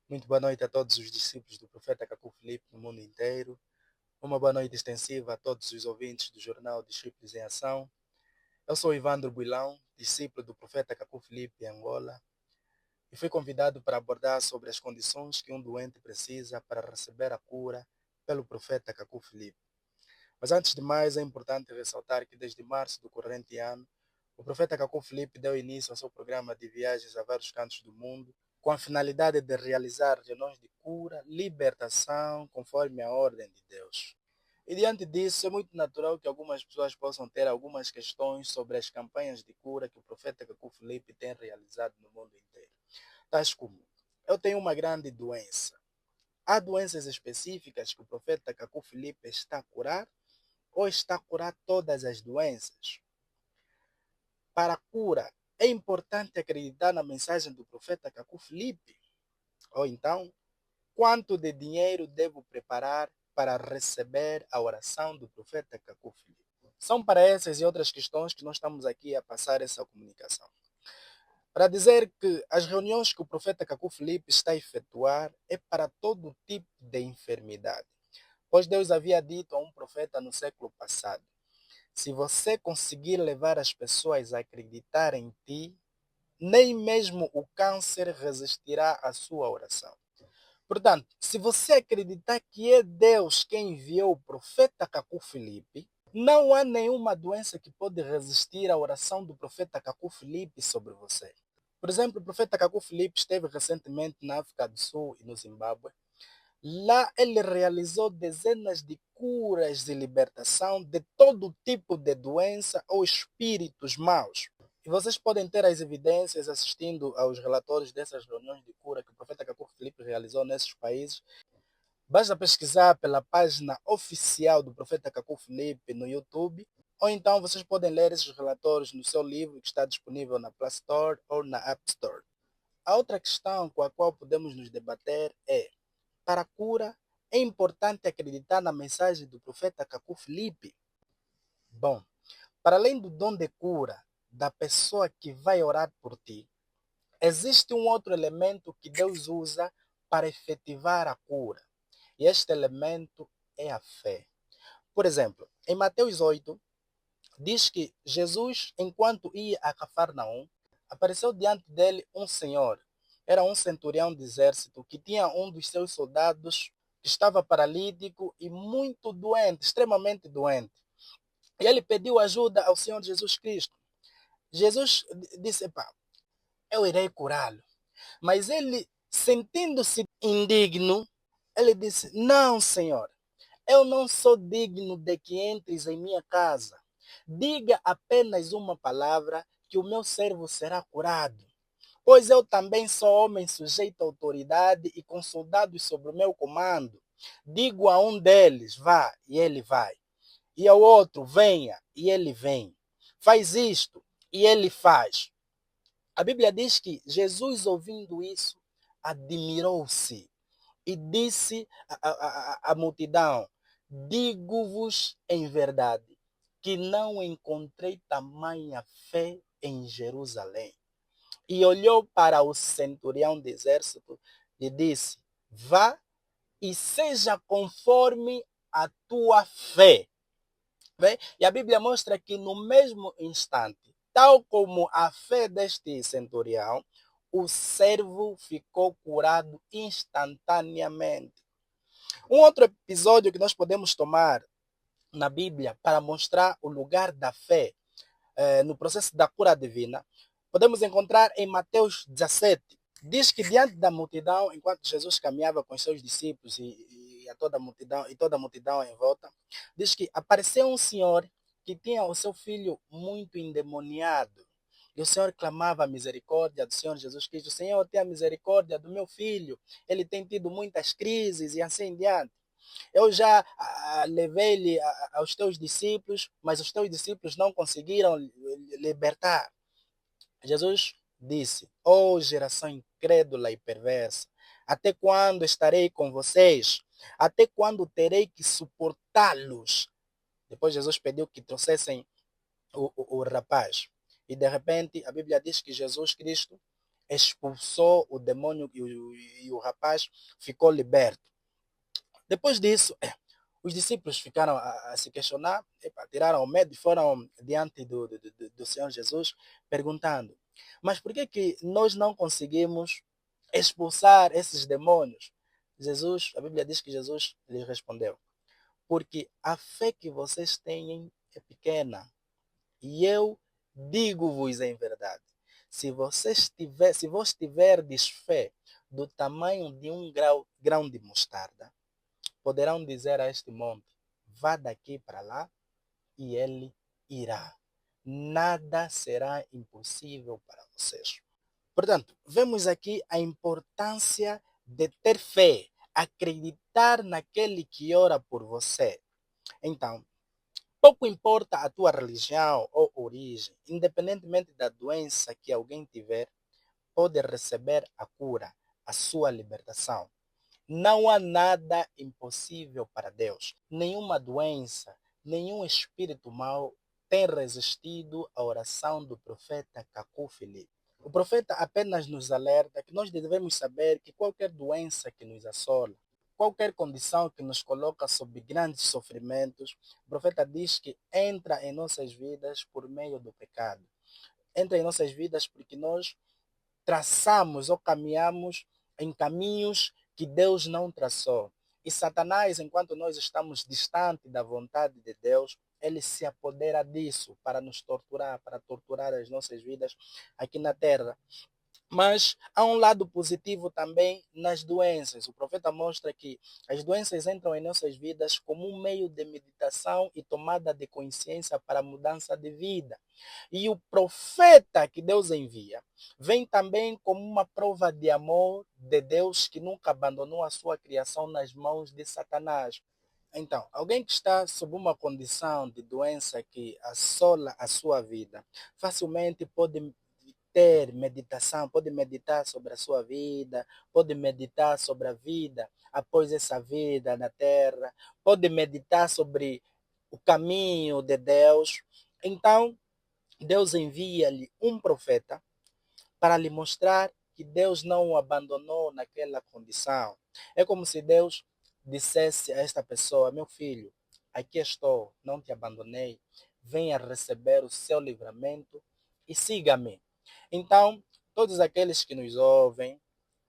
Muito boa noite a todos os discípulos do profeta Cacu Filipe no mundo inteiro. Uma boa noite extensiva a todos os ouvintes do jornal Discípulos em Ação. Eu sou Ivandro Builão, discípulo do profeta Cacu Filipe em Angola, e fui convidado para abordar sobre as condições que um doente precisa para receber a cura pelo profeta Cacu Filipe. Mas antes de mais, é importante ressaltar que desde março do corrente ano, o profeta Cacu Filipe deu início ao seu programa de viagens a vários cantos do mundo, com a finalidade de realizar reuniões de cura, libertação, conforme a ordem de Deus. E diante disso, é muito natural que algumas pessoas possam ter algumas questões sobre as campanhas de cura que o profeta Cacu Filipe tem realizado no mundo inteiro. Tais como: eu tenho uma grande doença. Há doenças específicas que o profeta Cacu Filipe está a curar ou está a curar todas as doenças? Para a cura, é importante acreditar na mensagem do profeta Cacu Filipe? Ou então, quanto de dinheiro devo preparar para receber a oração do profeta Cacu Filipe? São para essas e outras questões que nós estamos aqui a passar essa comunicação. Para dizer que as reuniões que o profeta Cacu Filipe está a efetuar é para todo tipo de enfermidade. Pois Deus havia dito a um profeta no século passado: se você conseguir levar as pessoas a acreditar em ti, nem mesmo o câncer resistirá à sua oração. Portanto, se você acreditar que é Deus quem enviou o profeta Cacu Filipe, não há nenhuma doença que pode resistir à oração do profeta Cacu Filipe sobre você. Por exemplo, o profeta Cacu Filipe esteve recentemente na África do Sul e no Zimbábue. Lá ele realizou dezenas de curas e libertação de todo tipo de doença ou espíritos maus. E vocês podem ter as evidências assistindo aos relatórios dessas reuniões de cura que o profeta Cacu Filipe realizou nesses países. Basta pesquisar pela página oficial do profeta Cacu Filipe no YouTube, ou então vocês podem ler esses relatórios no seu livro que está disponível na Play Store ou na App Store. A outra questão com a qual podemos nos debater é: para a cura, é importante acreditar na mensagem do profeta Cacu Filipe? Bom, para além do dom de cura da pessoa que vai orar por ti, existe um outro elemento que Deus usa para efetivar a cura. E este elemento é a fé. Por exemplo, em Mateus 8, diz que Jesus, enquanto ia a Cafarnaum, apareceu diante dele um senhor. Era um centurião de exército que tinha um dos seus soldados que estava paralítico e muito doente, extremamente doente. E ele pediu ajuda ao Senhor Jesus Cristo. Jesus disse: "Pá, eu irei curá-lo." Mas ele, sentindo-se indigno, ele disse: "Não, Senhor, eu não sou digno de que entres em minha casa. Diga apenas uma palavra que o meu servo será curado. Pois eu também sou homem sujeito à autoridade e com soldados sobre o meu comando. Digo a um deles: vá, e ele vai. E ao outro: venha, e ele vem. Faz isto, e ele faz." A Bíblia diz que Jesus, ouvindo isso, admirou-se e disse à multidão: digo-vos em verdade que não encontrei tamanha fé em Jerusalém. E olhou para o centurião do exército e disse: vá e seja conforme a tua fé. Bem? E a Bíblia mostra que no mesmo instante, tal como a fé deste centurião, o servo ficou curado instantaneamente. Um outro episódio que nós podemos tomar na Bíblia para mostrar o lugar da fé no processo da cura divina, podemos encontrar em Mateus 17. Diz que diante da multidão, enquanto Jesus caminhava com os seus discípulos e toda a multidão em volta, diz que apareceu um senhor que tinha o seu filho muito endemoniado. E o Senhor clamava a misericórdia do Senhor Jesus Cristo: Senhor, tenha misericórdia do meu filho, ele tem tido muitas crises e assim em diante. Eu já levei-lhe aos teus discípulos, mas os teus discípulos não conseguiram libertar. Jesus disse: ó geração incrédula e perversa, até quando estarei com vocês? Até quando terei que suportá-los? Depois Jesus pediu que trouxessem o rapaz. E de repente a Bíblia diz que Jesus Cristo, expulsou o demônio e o rapaz ficou liberto. Depois disso, os discípulos ficaram a se questionar, tiraram o medo e foram diante do Senhor Jesus, perguntando: mas por que nós não conseguimos expulsar esses demônios? Jesus, a Bíblia diz que Jesus lhes respondeu: porque a fé que vocês têm é pequena. E eu digo-vos em verdade, se vos tiverdes fé do tamanho de um grão de mostarda, poderão dizer a este monte: vá daqui para lá, e ele irá. Nada será impossível para vocês. Portanto, vemos aqui a importância de ter fé, acreditar naquele que ora por você. Então, pouco importa a tua religião ou origem, independentemente da doença que alguém tiver, pode receber a cura, a sua libertação. Não há nada impossível para Deus. Nenhuma doença, nenhum espírito mau tem resistido à oração do profeta Cacu Filipe. O profeta apenas nos alerta que nós devemos saber que qualquer doença que nos assola, qualquer condição que nos coloca sob grandes sofrimentos, o profeta diz que entra em nossas vidas por meio do pecado. Entra em nossas vidas porque nós traçamos ou caminhamos em caminhos que Deus não traçou. E Satanás, enquanto nós estamos distante da vontade de Deus, ele se apodera disso para nos torturar, para torturar as nossas vidas aqui na terra. Mas há um lado positivo também nas doenças. O profeta mostra que as doenças entram em nossas vidas como um meio de meditação e tomada de consciência para a mudança de vida. E o profeta que Deus envia vem também como uma prova de amor de Deus que nunca abandonou a sua criação nas mãos de Satanás. Então, alguém que está sob uma condição de doença que assola a sua vida, facilmente pode ter meditação, pode meditar sobre a sua vida, pode meditar sobre a vida após essa vida na terra, pode meditar sobre o caminho de Deus. Então, Deus envia-lhe um profeta para lhe mostrar que Deus não o abandonou naquela condição. É como se Deus dissesse a esta pessoa: meu filho, aqui estou, não te abandonei, venha receber o seu livramento e siga-me. Então, todos aqueles que nos ouvem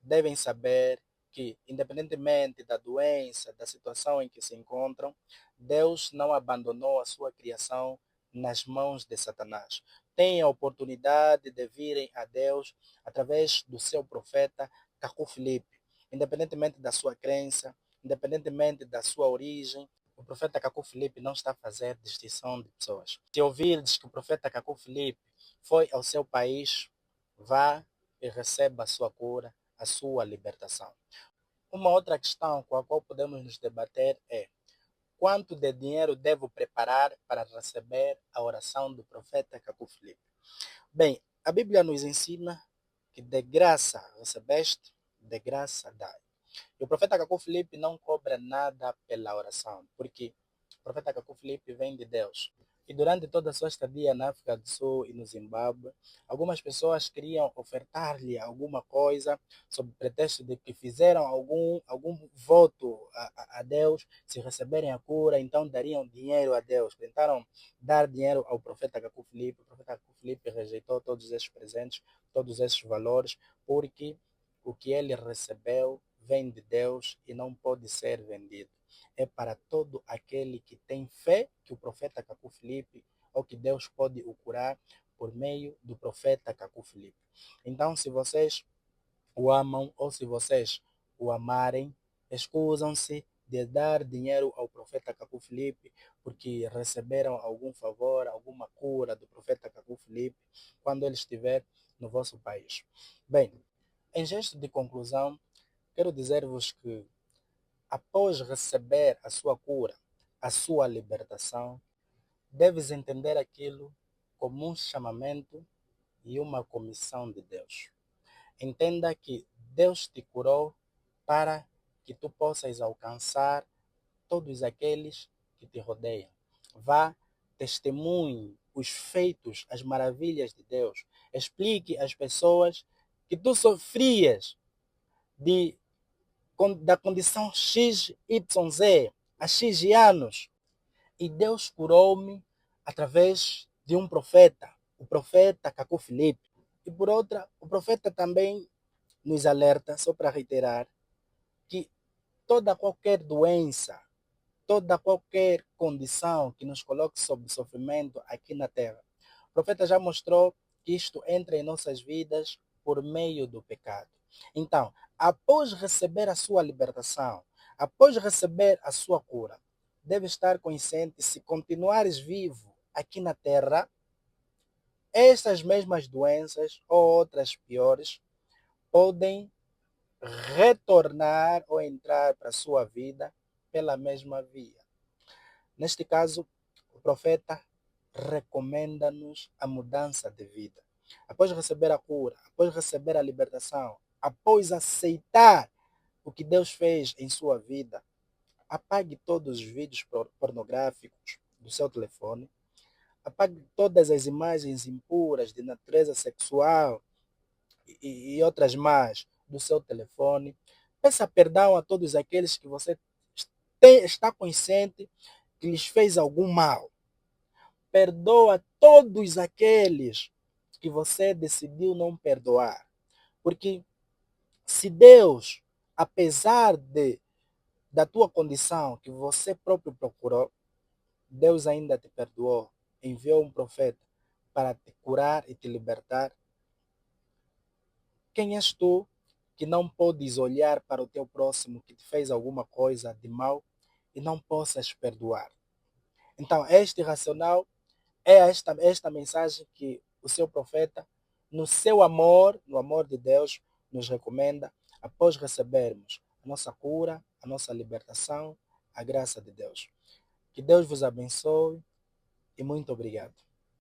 devem saber que, independentemente da doença, da situação em que se encontram, Deus não abandonou a sua criação nas mãos de Satanás. Tem a oportunidade de virem a Deus através do seu profeta Cacu Filipe. Independentemente da sua crença, independentemente da sua origem, o profeta Cacu Filipe não está a fazer distinção de pessoas. Se ouvirdes que o profeta Cacu Filipe foi ao seu país, vá e receba a sua cura, a sua libertação. Uma outra questão com a qual podemos nos debater é: quanto de dinheiro devo preparar para receber a oração do profeta Cacu Filipe? Bem, a Bíblia nos ensina que de graça recebeste, de graça dai. E o profeta Cacu Filipe não cobra nada pela oração, porque o profeta Cacu Filipe vem de Deus. E durante toda a sua estadia na África do Sul e no Zimbábue, algumas pessoas queriam ofertar-lhe alguma coisa sob pretexto de que fizeram algum voto a Deus, se receberem a cura, então dariam dinheiro a Deus. Tentaram dar dinheiro ao profeta Cacu Filipe. O profeta Cacu Filipe rejeitou todos esses presentes, todos esses valores, porque o que ele recebeu vem de Deus e não pode ser vendido. É para todo aquele que tem fé que o profeta Cacu Filipe ou que Deus pode o curar por meio do profeta Cacu Filipe. Então, se vocês o amam ou se vocês o amarem, escusam-se de dar dinheiro ao profeta Cacu Filipe porque receberam algum favor, alguma cura do profeta Cacu Filipe quando ele estiver no vosso país. Bem, em gesto de conclusão, quero dizer-vos que, após receber a sua cura, a sua libertação, deves entender aquilo como um chamamento e uma comissão de Deus. Entenda que Deus te curou para que tu possas alcançar todos aqueles que te rodeiam. Vá, testemunhe os feitos, as maravilhas de Deus. Explique às pessoas que tu sofrias da condição XYZ há X anos. E Deus curou-me através de um profeta, o profeta Cacó Filipe. E por outra, o profeta também nos alerta, só para reiterar, que toda qualquer doença, toda qualquer condição que nos coloque sob sofrimento aqui na terra, o profeta já mostrou que isto entra em nossas vidas por meio do pecado. Então, após receber a sua libertação, após receber a sua cura, deve estar consciente, se continuares vivo aqui na terra, essas mesmas doenças ou outras piores podem retornar ou entrar para a sua vida pela mesma via. Neste caso, o profeta recomenda-nos a mudança de vida. Após receber a cura, após receber a libertação, após aceitar o que Deus fez em sua vida, apague todos os vídeos pornográficos do seu telefone, apague todas as imagens impuras de natureza sexual e outras mais do seu telefone. Peça perdão a todos aqueles que você está consciente que lhes fez algum mal. Perdoa todos aqueles que você decidiu não perdoar. Porque se Deus, apesar da tua condição que você próprio procurou, Deus ainda te perdoou, enviou um profeta para te curar e te libertar. Quem és tu que não podes olhar para o teu próximo que te fez alguma coisa de mal e não possas perdoar? Então, este racional é esta mensagem que o seu profeta, no seu amor, no amor de Deus, nos recomenda após recebermos a nossa cura, a nossa libertação, a graça de Deus. Que Deus vos abençoe e muito obrigado.